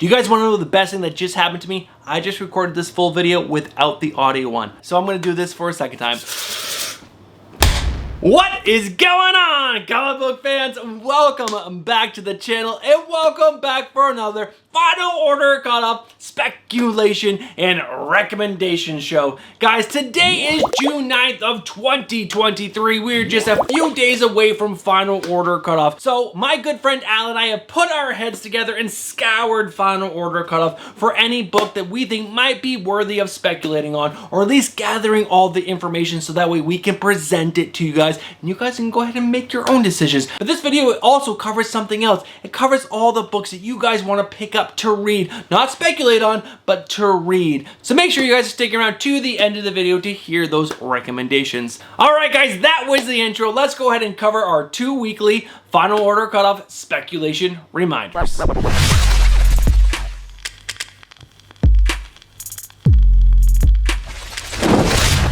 Do you guys want to know the best thing that just happened to me? I just recorded this full video without the audio one. So I'm going to do this for a second time. What is going on, comic book fans? Welcome back to the channel and welcome back for another Final Order Cutoff Speculation and Recommendation show. Guys, today is June 9th of 2023. We're just a few days away from Final Order Cutoff. So my good friend Al and I have put our heads together and scoured Final Order Cutoff for any book that we think might be worthy of speculating on, or at least gathering all the information so that way we can present it to you guys and you guys can go ahead and make your own decisions. But this video also covers something else. It covers all the books that you guys want to pick up to read, not speculate on, but to read. So make sure you guys stick around to the end of the video to hear those recommendations. All right, guys, that was the intro. Let's go ahead and cover our 2 weekly Final Order Cutoff speculation reminders.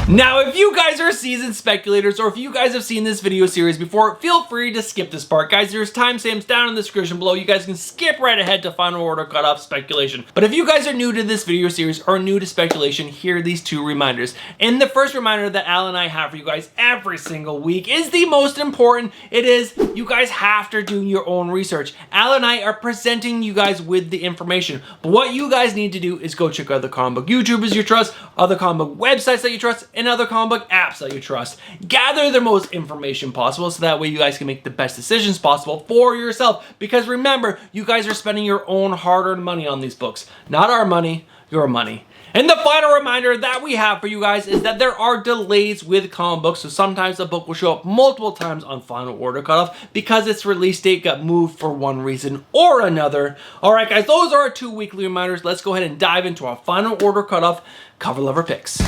Now, if you guys are seasoned speculators, or if you guys have seen this video series before, feel free to skip this part. Guys, there's timestamps down in the description below. You guys can skip right ahead to Final Order Cutoff speculation. But if you guys are new to this video series or new to speculation, here are these 2 reminders. And the first reminder that Al and I have for you guys every single week is the most important. It is, you guys have to do your own research. Al and I are presenting you guys with the information. But what you guys need to do is go check out the comic book YouTubers you trust, other comic book websites that you trust, and other comic book apps that you trust. Gather the most information possible so that way you guys can make the best decisions possible for yourself. Because remember, you guys are spending your own hard-earned money on these books. Not our money, your money. And the final reminder that we have for you guys is that there are delays with comic books, so sometimes a book will show up multiple times on Final Order Cutoff because its release date got moved for one reason or another. Alright guys, those are our 2 weekly reminders. Let's go ahead and dive into our Final Order Cutoff cover lover picks.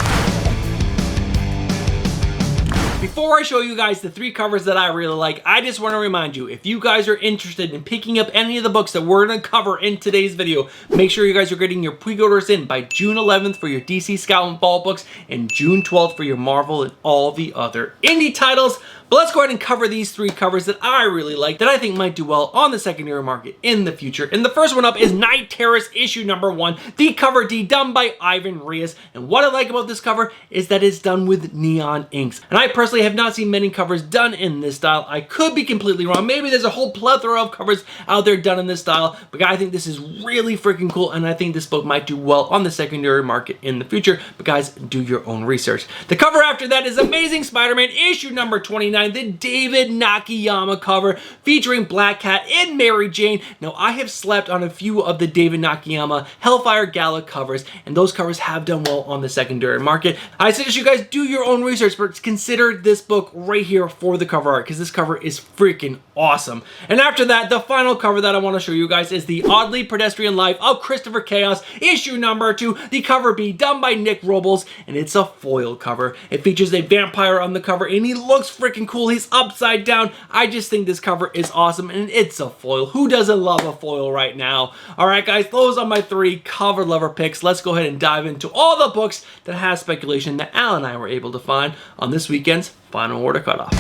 Before I show you guys the 3 covers that I really like, I just want to remind you, if you guys are interested in picking up any of the books that we're going to cover in today's video, make sure you guys are getting your pre-orders in by June 11th for your DC Scout and Fall books and June 12th for your Marvel and all the other indie titles. But let's go ahead and cover these 3 covers that I really like, that I think might do well on the secondary market in the future. And the first one up is Night Terrace issue number 1, the cover D done by Ivan Reyes. And what I like about this cover is that it's done with neon inks. And I personally have not seen many covers done in this style. I could be completely wrong. Maybe there's a whole plethora of covers out there done in this style, but I think this is really freaking cool, and I think this book might do well on the secondary market in the future. But guys, do your own research. The cover after that is Amazing Spider-Man issue number 29, the David Nakayama cover featuring Black Cat and Mary Jane. Now, I have slept on a few of the David Nakayama Hellfire Gala covers, and those covers have done well on the secondary market. I suggest you guys do your own research, but consider this book right here for the cover art, because this cover is freaking awesome. And after that, the final cover that I want to show you guys is the Oddly Pedestrian Life of Christopher Chaos issue number 2, the cover B done by Nick Robles, and it's a foil cover. It features a vampire on the cover, and he looks freaking cool. He's upside down. I just think this cover is awesome, and it's a foil. Who doesn't love a foil right now? Alright guys, those are my 3 cover lover picks. Let's go ahead and dive into all the books that have speculation that Al and I were able to find on this weekend's Final Order Cutoff.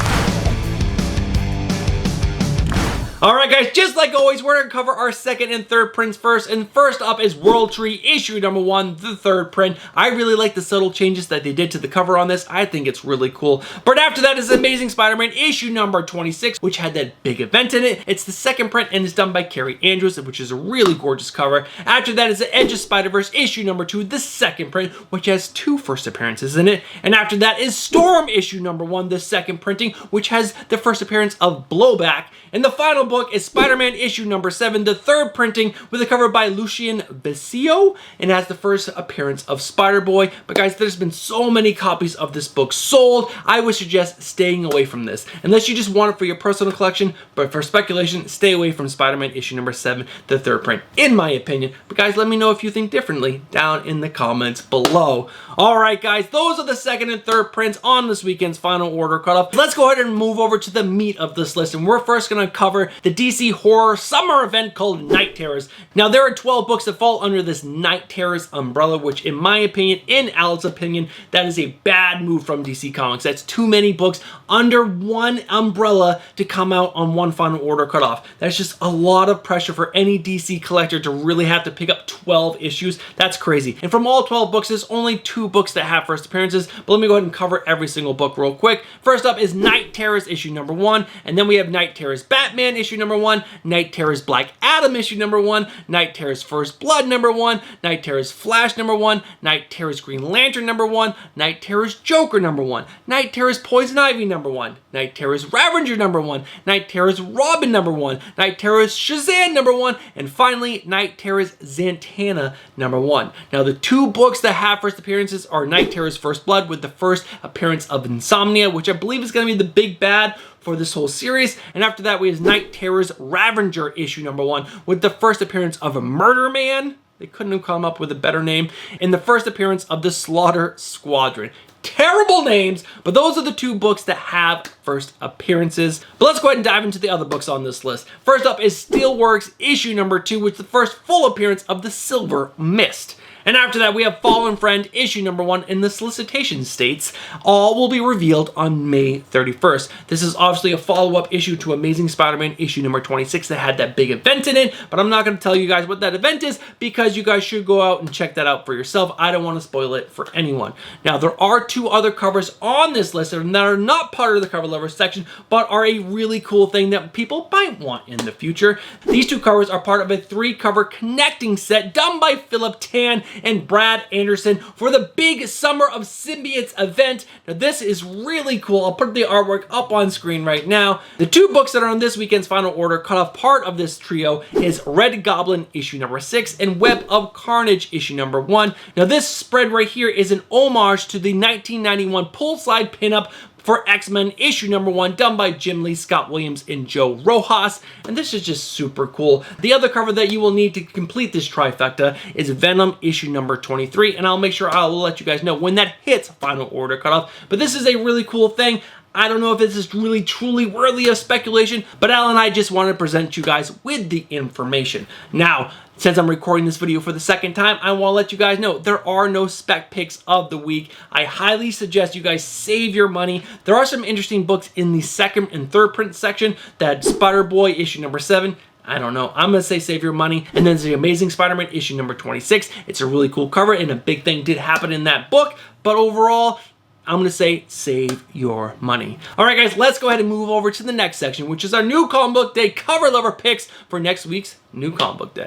Alright guys, just like always, we're going to cover our 2nd and 3rd prints first, and first up is World Tree issue number 1, the 3rd print. I really like the subtle changes that they did to the cover on this. I think it's really cool. But after that is Amazing Spider-Man issue number 26, which had that big event in it. It's the 2nd print and it's done by Carrie Andrews, which is a really gorgeous cover. After that is the Edge of Spider-Verse issue number 2, the 2nd print, which has 2 first appearances in it. And after that is Storm issue number 1, the 2nd printing, which has the first appearance of Blowback. And the final book is Spider-Man issue number 7, the 3rd printing, with a cover by Lucien Bessio, and has the first appearance of Spider-Boy. But guys, there's been so many copies of this book sold, I would suggest staying away from this. Unless you just want it for your personal collection, but for speculation, stay away from Spider-Man issue number 7, the 3rd print, in my opinion. But guys, let me know if you think differently down in the comments below. Alright guys, those are the 2nd and 3rd prints on this weekend's Final Order Cutoff. Let's go ahead and move over to the meat of this list, and we're first going to cover the DC horror summer event called Night Terrors. Now, there are 12 books that fall under this Night Terrors umbrella, which in my opinion, in Al's opinion, that is a bad move from DC Comics. That's too many books under one umbrella to come out on one final order cutoff. That's just a lot of pressure for any DC collector to really have to pick up 12 issues. That's crazy. And from all 12 books, there's only 2 books that have first appearances, but let me go ahead and cover every single book real quick. First up is Night Terrors issue number 1, and then we have Night Terrors Batman issue number 1, Night Terrors Black Adam issue number 1, Night Terrors First Blood number 1, Night Terrors Flash number 1, Night Terrors Green Lantern number 1, Night Terrors Joker number 1, Night Terrors Poison Ivy number 1, Night Terrors Ravager number 1, Night Terrors Robin number 1, Night Terrors Shazam number 1, and finally Night Terrors Zatanna number 1. Now, the 2 books that have first appearances are Night Terrors First Blood with the first appearance of Insomnia, which I believe is going to be the big bad for this whole series, and after that we have Night Terrors Ravager issue number 1 with the first appearance of a Murder Man. They couldn't have come up with a better name. And the first appearance of the Slaughter Squadron. Terrible names, but those are the 2 books that have first appearances. But let's go ahead and dive into the other books on this list. First up is Steelworks issue number 2, which is the first full appearance of the Silver Mist. And after that, we have Fallen Friend issue number 1 in the solicitation states. All will be revealed on May 31st. This is obviously a follow-up issue to Amazing Spider-Man issue number 26 that had that big event in it, but I'm not going to tell you guys what that event is because you guys should go out and check that out for yourself. I don't want to spoil it for anyone. Now, there are 2 other covers on this list that are not part of the cover lover section, but are a really cool thing that people might want in the future. These 2 covers are part of a 3-cover connecting set done by Philip Tan and Brad Anderson for the big Summer of Symbiotes event. Now, this is really cool. I'll put the artwork up on screen right now. The 2 books that are on this weekend's final order cutoff part of this trio is Red Goblin issue number 6 and Web of Carnage issue number 1. Now, this spread right here is an homage to the 1991 Poolside pinup for X-Men issue number 1 done by Jim Lee, Scott Williams, and Joe Rojas, and this is just super cool. The other cover that you will need to complete this trifecta is Venom issue number 23, and I'll make sure I will let you guys know when that hits final order cutoff, but this is a really cool thing. I don't know if this is really truly worthy of speculation, but Al and I just want to present you guys with the information. Now, since I'm recording this video for the second time, I want to let you guys know there are no spec picks of the week. I highly suggest you guys save your money. There are some interesting books in the second and third print section. That Spider-Boy issue number 7. I don't know. I'm going to say save your money. And then there's the Amazing Spider-Man issue number 26. It's a really cool cover, and a big thing did happen in that book. But overall, I'm going to say save your money. All right, guys, let's go ahead and move over to the next section, which is our new comic book day cover lover picks for next week's new comic book day.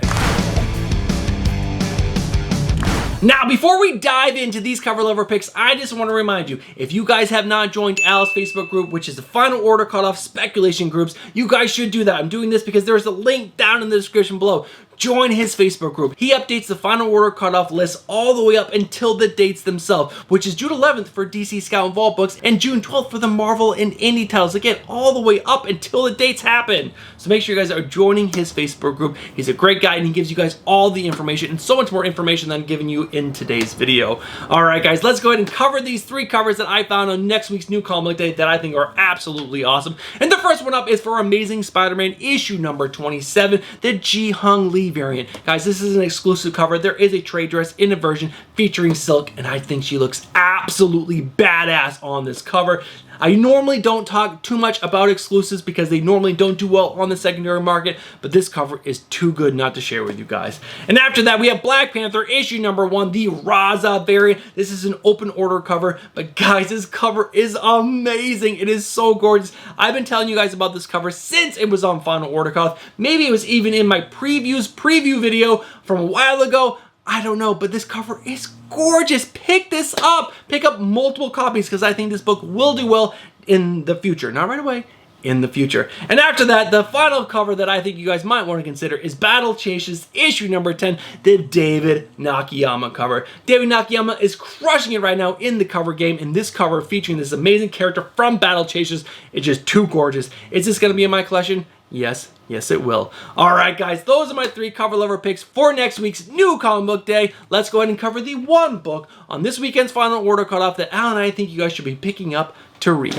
Now, before we dive into these cover lover picks, I just want to remind you, if you guys have not joined Al's Facebook group, which is the final order cutoff speculation groups, you guys should do that. I'm doing this because there's a link down in the description below. Join his Facebook group. He updates the final order cutoff list all the way up until the dates themselves, which is June 11th for DC Scout and Vault books and June 12th for the Marvel and Indie titles. Again, all the way up until the dates happen. So make sure you guys are joining his Facebook group. He's a great guy and he gives you guys all the information and so much more information than I'm giving you in today's video. All right, guys, let's go ahead and cover these 3 covers that I found on next week's new comic day that I think are absolutely awesome. And the first one up is for Amazing Spider-Man issue number 27, the Ji-Hung Lee variant. Guys, this is an exclusive cover. There is a trade dress in a version featuring Silk, and I think she looks absolutely badass on this cover. I normally don't talk too much about exclusives because they normally don't do well on the secondary market, but this cover is too good not to share with you guys. And after that, we have Black Panther issue number 1, the Raza variant. This is an open order cover, but guys, this cover is amazing. It is so gorgeous. I've been telling you guys about this cover since it was on final order cutoff. Maybe it was even in my preview video from a while ago. I don't know, but this cover is gorgeous. Pick this up. Pick up multiple copies because I think this book will do well in the future. Not right away, in the future. And after that, the final cover that I think you guys might want to consider is Battle Chasers issue number 10, the David Nakayama cover. David Nakayama is crushing it right now in the cover game, and this cover featuring this amazing character from Battle Chasers is just too gorgeous. Is this going to be in my collection? Yes, it will. All right, guys, those are my 3 cover lover picks for next week's new comic book day. Let's go ahead and cover the 1 book on this weekend's final order cutoff that Al and I think you guys should be picking up to read.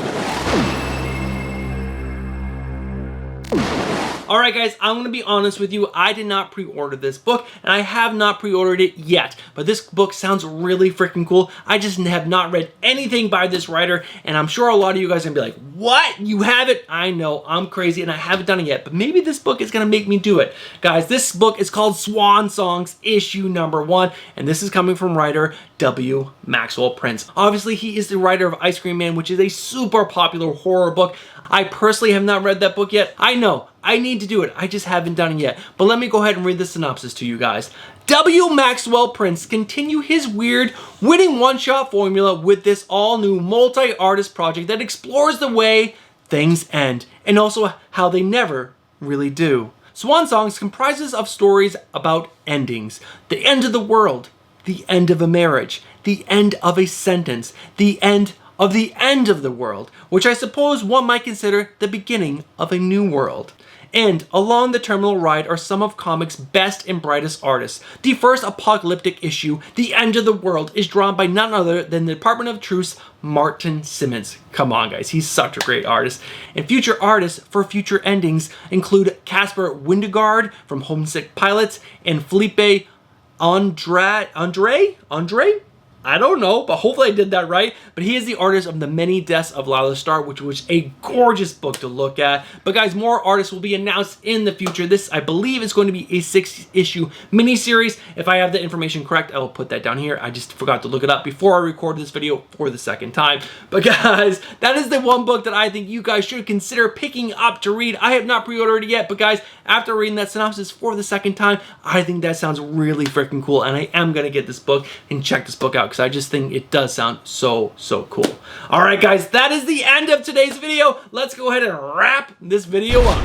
All right, guys, I'm gonna be honest with you. I did not pre-order this book, and I have not pre-ordered it yet. But this book sounds really freaking cool. I just have not read anything by this writer, and I'm sure a lot of you guys are gonna be like, what? You have it? I know, I'm crazy, and I haven't done it yet, but maybe this book is gonna make me do it. Guys, this book is called Swan Songs, issue number 1, and this is coming from writer W. Maxwell Prince. Obviously, he is the writer of Ice Cream Man, which is a super popular horror book. I personally have not read that book yet. I know, I need to do it. I just haven't done it yet. But let me go ahead and read the synopsis to you guys. W. Maxwell Prince continue his weird winning one-shot formula with this all-new multi-artist project that explores the way things end and also how they never really do. Swan Songs comprises of stories about endings, the end of the world, the end of a marriage, the end of a sentence, the end of the world, which I suppose one might consider the beginning of a new world. And along the terminal ride are some of comics' best and brightest artists. The first apocalyptic issue, The End of the World, is drawn by none other than the Department of Truth's Martin Simmons. Come on, guys, he's such a great artist. And future artists for future endings include Casper Windegaard from Homesick Pilots and Felipe Andre? I don't know, but hopefully I did that right. But he is the artist of The Many Deaths of Lila Starr, which was a gorgeous book to look at. But guys, more artists will be announced in the future. This, I believe, is going to be a 6-issue miniseries. If I have the information correct, I will put that down here. I just forgot to look it up before I recorded this video for the second time. But guys, that is the one book that I think you guys should consider picking up to read. I have not pre-ordered it yet, but guys, after reading that synopsis for the second time, I think that sounds really freaking cool, and I am going to get this book and check this book out, I just think it does sound so cool. All right, guys, that is the end of today's video. Let's go ahead and wrap this video up.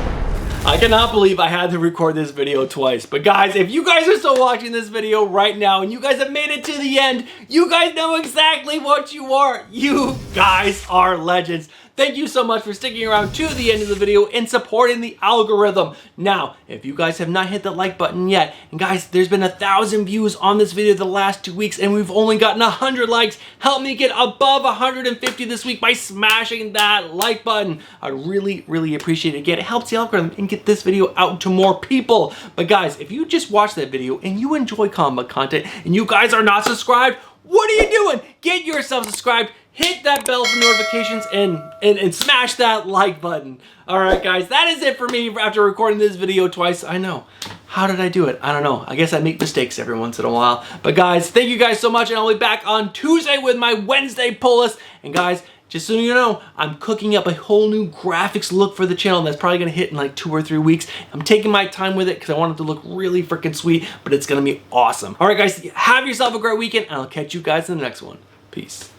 I cannot believe I had to record this video twice, but guys, if you guys are still watching this video right now and you guys have made it to the end, you guys know exactly what you are. You guys are legends. Thank you so much for sticking around to the end of the video and supporting the algorithm. Now, if you guys have not hit the like button yet, and guys, there's been 1,000 views on this video the last 2 weeks, and we've only gotten 100 likes. Help me get above 150 this week by smashing that like button. I'd really appreciate it. Again, it helps the algorithm and get this video out to more people. But guys, if you just watched that video and you enjoy comic content and you guys are not subscribed, what are you doing? Get yourself subscribed. Hit that bell for notifications and smash that like button. All right, guys, that is it for me after recording this video twice. I know. How did I do it? I don't know. I guess I make mistakes every once in a while. But guys, thank you guys so much, and I'll be back on Tuesday with my Wednesday pull list. And guys, just so you know, I'm cooking up a whole new graphics look for the channel that's probably gonna hit in like 2 or 3 weeks. I'm taking my time with it because I want it to look really freaking sweet, but it's gonna be awesome. All right, guys, have yourself a great weekend, and I'll catch you guys in the next one. Peace.